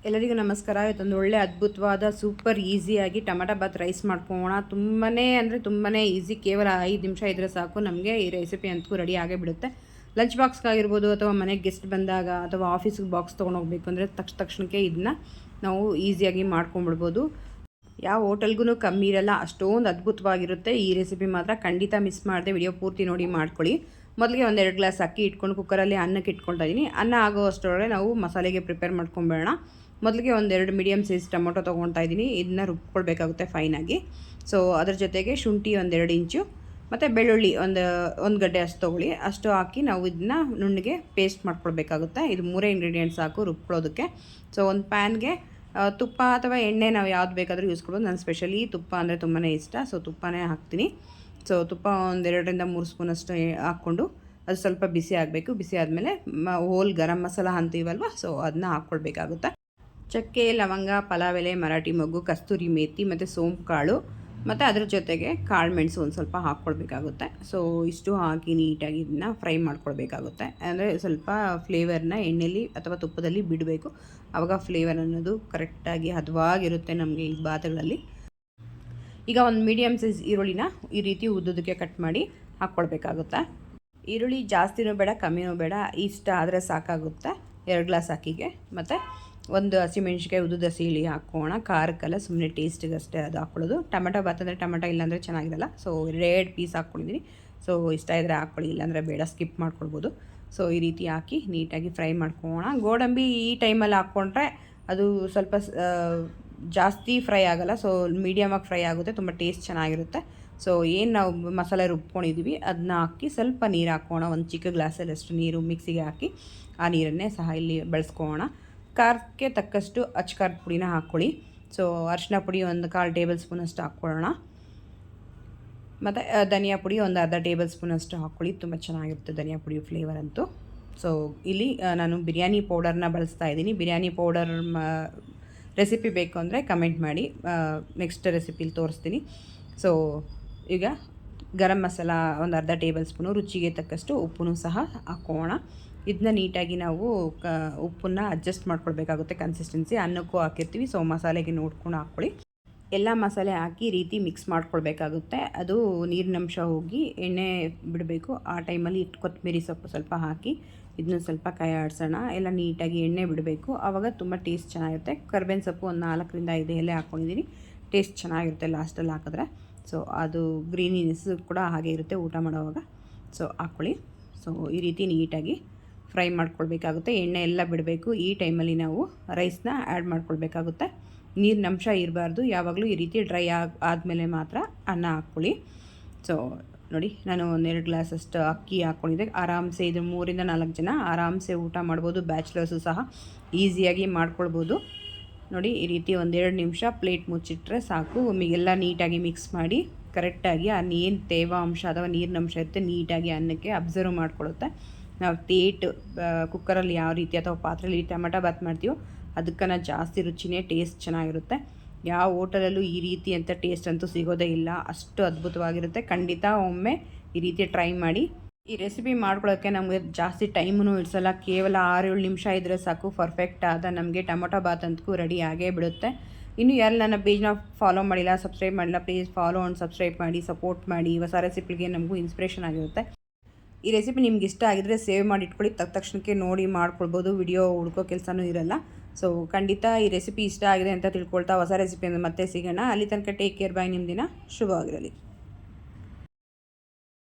ಎಲ್ಲರಿಗೂ ನಮಸ್ಕಾರ. ಇವತ್ತೊಂದು ಒಳ್ಳೆ ಅದ್ಭುತವಾದ ಸೂಪರ್ ಈಸಿಯಾಗಿ ಟೊಮೆಟೊ ಬಾತ್ ರೈಸ್ ಮಾಡ್ಕೊಳ್ಳೋಣ. ತುಂಬಾ ಈಸಿ. ಕೇವಲ 5 ನಿಮಿಷ ಇದ್ದರೆ ಸಾಕು, ನಮಗೆ ಈ ರೆಸಿಪಿ ಅಂತೂ ರೆಡಿ ಆಗೇ ಬಿಡುತ್ತೆ. ಲಂಚ್ ಬಾಕ್ಸ್ಗಾಗಿರ್ಬೋದು, ಅಥವಾ ಮನೆಗೆ ಗೆಸ್ಟ್ ಬಂದಾಗ, ಅಥವಾ ಆಫೀಸಿಗೆ ಬಾಕ್ಸ್ ತೊಗೊಂಡು ಹೋಗಬೇಕು ಅಂದರೆ ತಕ್ಷಣಕ್ಕೆ ಇದನ್ನ ನಾವು ಈಸಿಯಾಗಿ ಮಾಡ್ಕೊಂಡ್ಬಿಡ್ಬೋದು. ಯಾವ ಹೋಟೆಲ್ಗೂ ಕಮ್ಮಿ ಇರಲ್ಲ, ಅಷ್ಟೊಂದು ಅದ್ಭುತವಾಗಿರುತ್ತೆ ಈ ರೆಸಿಪಿ. ಮಾತ್ರ ಖಂಡಿತ ಮಿಸ್ ಮಾಡದೆ ವಿಡಿಯೋ ಪೂರ್ತಿ ನೋಡಿ ಮಾಡ್ಕೊಳ್ಳಿ. ಮೊದಲಿಗೆ 1-2 ಗ್ಲಾಸ್ ಅಕ್ಕಿ ಇಟ್ಕೊಂಡು ಕುಕ್ಕರಲ್ಲಿ ಅನ್ನಕ್ಕೆ ಇಟ್ಕೊಳ್ತಾ ಇದ್ದೀನಿ. ಅನ್ನ ಆಗೋ ಅಷ್ಟರೊಳಗೆ ನಾವು ಮಸಾಲೆಗೆ ಪ್ರಿಪೇರ್ ಮಾಡ್ಕೊಂಬೇಡ. ಮೊದಲಿಗೆ 1-2 ಮೀಡಿಯಮ್ ಸೈಜ್ ಟೊಮೊಟೊ ತೊಗೊಳ್ತಾ ಇದ್ದೀನಿ. ಇದನ್ನ ರುಬ್ಕೊಳ್ಬೇಕಾಗುತ್ತೆ ಫೈನಾಗಿ. ಸೊ ಅದ್ರ ಜೊತೆಗೆ ಶುಂಠಿ 1-2 ಇಂಚು ಮತ್ತು ಬೆಳ್ಳುಳ್ಳಿ ಒಂದು ಗಡ್ಡೆ ಅಷ್ಟು ತೊಗೊಳ್ಳಿ. ಅಷ್ಟು ಹಾಕಿ ನಾವು ಇದನ್ನ ನುಣ್ಣಗೆ ಪೇಸ್ಟ್ ಮಾಡ್ಕೊಳ್ಬೇಕಾಗುತ್ತೆ. ಇದು 3 ಇಂಗ್ರೀಡಿಯೆಂಟ್ಸ್ ಸಾಕು ರುಬ್ಕೊಳ್ಳೋದಕ್ಕೆ. ಸೊ ಒಂದು ಪ್ಯಾನ್ಗೆ ತುಪ್ಪ ಅಥವಾ ಎಣ್ಣೆ ನಾವು ಯಾವ್ದು ಬೇಕಾದರೂ ಯೂಸ್ ಕೊಡ್ಬೋದು. ನಾನು ಸ್ಪೆಷಲಿ ತುಪ್ಪ ಅಂದರೆ ತುಂಬಾ ಇಷ್ಟ, ಸೊ ತುಪ್ಪನೇ ಹಾಕ್ತೀನಿ. ಸೊ ತುಪ್ಪ 1-2-3 ಸ್ಪೂನಷ್ಟು ಹಾಕ್ಕೊಂಡು ಅದು ಸ್ವಲ್ಪ ಬಿಸಿ ಆಗಬೇಕು. ಬಿಸಿ ಆದಮೇಲೆ ಹೋಲ್ ಗರಂ ಮಸಾಲ ಅಂತೀವಲ್ವ, ಸೊ ಅದನ್ನ ಹಾಕ್ಕೊಳ್ಬೇಕಾಗುತ್ತೆ. ಚಕ್ಕೆ, ಲವಂಗ, ಪಲಾವ್ ಎಲೆ, ಮರಾಠಿ ಮೊಗ್ಗು, ಕಸ್ತೂರಿ ಮೇಥಿ ಮತ್ತು ಸೋಂಪು ಕಾಳು, ಮತ್ತು ಅದ್ರ ಜೊತೆಗೆ ಕಾಳು ಮೆಣಸು ಒಂದು ಸ್ವಲ್ಪ ಹಾಕ್ಕೊಳ್ಬೇಕಾಗುತ್ತೆ. ಸೊ ಇಷ್ಟು ಹಾಕಿ ನೀಟಾಗಿ ಇದನ್ನ ಫ್ರೈ ಮಾಡ್ಕೊಳ್ಬೇಕಾಗುತ್ತೆ. ಅಂದರೆ ಸ್ವಲ್ಪ ಫ್ಲೇವರ್ನ ಎಣ್ಣೆಯಲ್ಲಿ ಅಥವಾ ತುಪ್ಪದಲ್ಲಿ ಬಿಡಬೇಕು. ಆವಾಗ ಫ್ಲೇವರ್ ಅನ್ನೋದು ಕರೆಕ್ಟಾಗಿ ಹದವಾಗಿರುತ್ತೆ ನಮಗೆ ಈ ಬಾತುಗಳಲ್ಲಿ. ಈಗ ಒಂದು ಮೀಡಿಯಮ್ ಸೈಜ್ ಈರುಳ್ಳಿನ ಈ ರೀತಿ ಉದ್ದುದಕ್ಕೆ ಕಟ್ ಮಾಡಿ ಹಾಕ್ಕೊಳ್ಬೇಕಾಗುತ್ತೆ. ಈರುಳ್ಳಿ ಜಾಸ್ತಿನೂ ಬೇಡ, ಕಮ್ಮಿನೂ ಬೇಡ, ಇಷ್ಟ ಆದರೆ ಸಾಕಾಗುತ್ತೆ. 2 ಗ್ಲಾಸ್ ಅಕ್ಕಿಗೆ. ಮತ್ತು 1 ಹಸಿಮೆಣ್ಸಿಕಾಯಿ ಉದ್ದುದ ಸೀಳಿ ಹಾಕೋಣ. ಖಾರಕ್ಕೆಲ್ಲ ಸುಮ್ಮನೆ ಟೇಸ್ಟಿಗಷ್ಟೇ ಅದು ಹಾಕ್ಕೊಳ್ಳೋದು. ಟೊಮೆಟೊ ಬಾತ್ ಅಂದರೆ ಟೊಮೆಟೊ ಇಲ್ಲಾಂದರೆ ಚೆನ್ನಾಗಿರಲ್ಲ. ಸೊ 2 ಪೀಸ್ ಹಾಕ್ಕೊಂಡಿದ್ದೀನಿ. ಸೊ ಇಷ್ಟ ಇದ್ದರೆ ಹಾಕ್ಕೊಳ್ಳಿ, ಇಲ್ಲಾಂದರೆ ಬೇಡ, ಸ್ಕಿಪ್ ಮಾಡ್ಕೊಳ್ಬೋದು. ಸೊ ಈ ರೀತಿ ಹಾಕಿ ನೀಟಾಗಿ ಫ್ರೈ ಮಾಡ್ಕೊಳ್ಳೋಣ. ಗೋಡಂಬಿ ಈ ಟೈಮಲ್ಲಿ ಹಾಕ್ಕೊಂಡ್ರೆ ಅದು ಸ್ವಲ್ಪ ಜಾಸ್ತಿ ಫ್ರೈ ಆಗೋಲ್ಲ. ಸೊ ಮೀಡಿಯಮಾಗಿ ಫ್ರೈ ಆಗುತ್ತೆ, ತುಂಬ ಟೇಸ್ಟ್ ಚೆನ್ನಾಗಿರುತ್ತೆ. ಸೊ ಏನು ನಾವು ಮಸಾಲೆ ರುಬ್ಕೊಂಡಿದ್ದೀವಿ ಅದನ್ನ ಹಾಕಿ ಸ್ವಲ್ಪ ನೀರು ಹಾಕೋಣ. ಒಂದು ಚಿಕ್ಕ ಗ್ಲಾಸಲ್ಲಷ್ಟು ನೀರು ಮಿಕ್ಸಿಗೆ ಹಾಕಿ ಆ ನೀರನ್ನೇ ಸಹ ಇಲ್ಲಿ ಬಳಸ್ಕೊಳ್ಳೋಣ. ಖಾರಕ್ಕೆ ತಕ್ಕಷ್ಟು ಅಚ್ಚ ಪುಡಿನ ಹಾಕ್ಕೊಳ್ಳಿ. ಸೊ ಅರಿಶಿನ ಪುಡಿ 1/4 ಟೇಬಲ್ ಸ್ಪೂನಷ್ಟು ಹಾಕ್ಕೊಳ್ಳೋಣ. ಮತ್ತು ಧನಿಯಾ ಪುಡಿ 1/2 ಟೇಬಲ್ ಸ್ಪೂನಷ್ಟು ಹಾಕ್ಕೊಳ್ಳಿ. ತುಂಬ ಚೆನ್ನಾಗಿರುತ್ತೆ ಧನಿಯಾ ಪುಡಿ ಫ್ಲೇವರ್ ಅಂತೂ. ಸೊ ಇಲ್ಲಿ ನಾನು ಬಿರಿಯಾನಿ ಪೌಡರ್ನ ಬಳಸ್ತಾ ಇದ್ದೀನಿ. ಬಿರಿಯಾನಿ ಪೌಡರ್ ರೆಸಿಪಿ ಬೇಕು ಅಂದರೆ ಕಮೆಂಟ್ ಮಾಡಿ, ನೆಕ್ಸ್ಟ್ ರೆಸಿಪಿಲಿ ತೋರಿಸ್ತೀನಿ. ಸೊ ಈಗ ಗರಂ ಮಸಾಲ 1/2 ಟೇಬಲ್ ಸ್ಪೂನು, ರುಚಿಗೆ ತಕ್ಕಷ್ಟು ಉಪ್ಪು ಸಹ ಹಾಕೋಣ. ಇದನ್ನ ನೀಟಾಗಿ ನಾವು ಉಪ್ಪನ್ನು ಅಡ್ಜಸ್ಟ್ ಮಾಡ್ಕೊಳ್ಬೇಕಾಗುತ್ತೆ. ಕನ್ಸಿಸ್ಟೆನ್ಸಿ ಅನ್ನಕ್ಕೂ ಹಾಕಿರ್ತೀವಿ, ಸೊ ಮಸಾಲೆಗೆ ನೋಡ್ಕೊಂಡು ಹಾಕ್ಕೊಳ್ಳಿ. ಎಲ್ಲ ಮಸಾಲೆ ಹಾಕಿ ಈ ರೀತಿ ಮಿಕ್ಸ್ ಮಾಡ್ಕೊಳ್ಬೇಕಾಗುತ್ತೆ. ಅದು ನೀರಿನಂಶ ಹೋಗಿ ಎಣ್ಣೆ ಬಿಡಬೇಕು. ಆ ಟೈಮಲ್ಲಿ ಕೊತ್ತಂಬರಿ ಸೊಪ್ಪು ಸ್ವಲ್ಪ ಹಾಕಿ ಇದನ್ನ ಸ್ವಲ್ಪ ಕೈ ಆಡಿಸೋಣ. ಎಲ್ಲ ನೀಟಾಗಿ ಎಣ್ಣೆ ಬಿಡಬೇಕು, ಆವಾಗ ತುಂಬ ಟೇಸ್ಟ್ ಚೆನ್ನಾಗಿರುತ್ತೆ. ಕರ್ಬೇವಿನ ಸೊಪ್ಪು 4-5 ಎಲೆ ಹಾಕ್ಕೊಂಡಿದ್ದೀನಿ. ಟೇಸ್ಟ್ ಚೆನ್ನಾಗಿರುತ್ತೆ ಲಾಸ್ಟಲ್ಲಿ ಹಾಕಿದ್ರೆ. ಸೊ ಅದು ಗ್ರೀನಿನೆಸ್ ಕೂಡ ಹಾಗೆ ಇರುತ್ತೆ ಊಟ ಮಾಡೋವಾಗ. ಸೊ ಹಾಕ್ಕೊಳ್ಳಿ. ಸೊ ಈ ರೀತಿ ನೀಟಾಗಿ ಫ್ರೈ ಮಾಡ್ಕೊಳ್ಬೇಕಾಗುತ್ತೆ. ಎಣ್ಣೆ ಎಲ್ಲ ಬಿಡಬೇಕು. ಈ ಟೈಮಲ್ಲಿ ನಾವು ರೈಸ್ನ ಆ್ಯಡ್ ಮಾಡ್ಕೊಳ್ಬೇಕಾಗುತ್ತೆ. ನೀರಿನ ಅಂಶ ಇರಬಾರ್ದು. ಯಾವಾಗಲೂ ಈ ರೀತಿ ಡ್ರೈ ಆದಮೇಲೆ ಮಾತ್ರ ಅನ್ನ ಹಾಕ್ಕೊಳ್ಳಿ. ಸೊ ನೋಡಿ, ನಾನು 1-2 ಗ್ಲಾಸಷ್ಟು ಅಕ್ಕಿ ಹಾಕ್ಕೊಂಡಿದ್ದೆ. ಆರಾಮ್ಸೆ ಇದು 3-4 ಜನ ಆರಾಮ್ಸೆ ಊಟ ಮಾಡ್ಬೋದು. ಬ್ಯಾಚುಲರ್ಸು ಸಹ ಈಸಿಯಾಗಿ ಮಾಡ್ಕೊಳ್ಬೋದು. ನೋಡಿ ಈ ರೀತಿ 1-2 ನಿಮಿಷ ಪ್ಲೇಟ್ ಮುಚ್ಚಿಟ್ರೆ ಸಾಕು. ಒಮ್ಮೆಗೆಲ್ಲ ನೀಟಾಗಿ ಮಿಕ್ಸ್ ಮಾಡಿ ಕರೆಕ್ಟಾಗಿ ಆ ಏನು ತೇವಾಂಶ ಅಥವಾ ನೀರಿನ ಅಂಶ ಇರುತ್ತೆ ನೀಟಾಗಿ ಅನ್ನಕ್ಕೆ ಅಬ್ಸರ್ವ್ ಮಾಡ್ಕೊಳ್ಳುತ್ತೆ. ನಾವು ಕುಕ್ಕರಲ್ಲಿ ಯಾವ ರೀತಿ ಅಥವಾ ಪಾತ್ರೆಯಲ್ಲಿ ಟೊಮೆಟೊ ಬಾತ್ ಮಾಡ್ತೀವೋ ಅದಕ್ಕನ್ನ ಜಾಸ್ತಿ ರುಚಿನೇ ಟೇಸ್ಟ್ ಚೆನ್ನಾಗಿರುತ್ತೆ. ಯಾವ ಹೋಟೆಲಲ್ಲೂ ಈ ರೀತಿ ಅಂತ ಟೇಸ್ಟ್ ಅಂತೂ ಸಿಗೋದೇ ಇಲ್ಲ, ಅಷ್ಟು ಅದ್ಭುತವಾಗಿರುತ್ತೆ. ಖಂಡಿತ ಒಮ್ಮೆ ಈ ರೀತಿ ಟ್ರೈ ಮಾಡಿ. ಈ ರೆಸಿಪಿ ಮಾಡ್ಕೊಳ್ಳೋಕ್ಕೆ ನಮಗೆ ಜಾಸ್ತಿ ಟೈಮೂ ಇಡ್ಸಲ್ಲ. ಕೇವಲ 6-7 ನಿಮಿಷ ಇದ್ದರೆ ಸಾಕು, ಪರ್ಫೆಕ್ಟ್ ಆದ ನಮಗೆ ಟೊಮೊಟೊ ಬಾತ್ ಅಂತೂ ರೆಡಿ ಆಗೇ ಬಿಡುತ್ತೆ. ಇನ್ನು ಯಾರು ನನ್ನ ಪೇಜ್ನ ಫಾಲೋ ಮಾಡಿಲ್ಲ, ಸಬ್ಸ್ಕ್ರೈಬ್ ಮಾಡಿಲ್ಲ, ಪ್ಲೀಸ್ ಫಾಲೋ ಆ್ಯಂಡ್ ಸಬ್ಸ್ಕ್ರೈಬ್ ಮಾಡಿ, ಸಪೋರ್ಟ್ ಮಾಡಿ. ಹೊಸ ರೆಸಿಪಿಗೆ ನಮಗೂ ಇನ್ಸ್ಪಿರೇಷನ್ ಆಗಿರುತ್ತೆ. ಈ ರೆಸಿಪಿ ನಿಮ್ಗೆ ಇಷ್ಟ ಆಗಿದ್ರೆ ಸೇವ್ ಮಾಡಿ ಇಟ್ಕೊಳ್ಳಿ. ತಕ್ಷಣಕ್ಕೆ ನೋಡಿ ಮಾಡ್ಕೊಳ್ಬೋದು. ವಿಡಿಯೋ ಹುಡ್ಕೋ ಕೆಲಸನೂ ಇರಲ್ಲ. ಸೊ ಖಂಡಿತ ಈ ರೆಸಿಪಿ ಇಷ್ಟ ಆಗಿದೆ ಅಂತ ತಿಳ್ಕೊಳ್ತಾ ಹೊಸ ರೆಸಿಪಿಯಿಂದ ಮತ್ತೆ ಸಿಗೋಣ. ಅಲ್ಲಿ ತನಕ ಟೇಕ್ ಕೇರ್, ಬಾಯ್. ನಿಮ್ಮ ದಿನ ಶುಭವಾಗಿರಲಿ.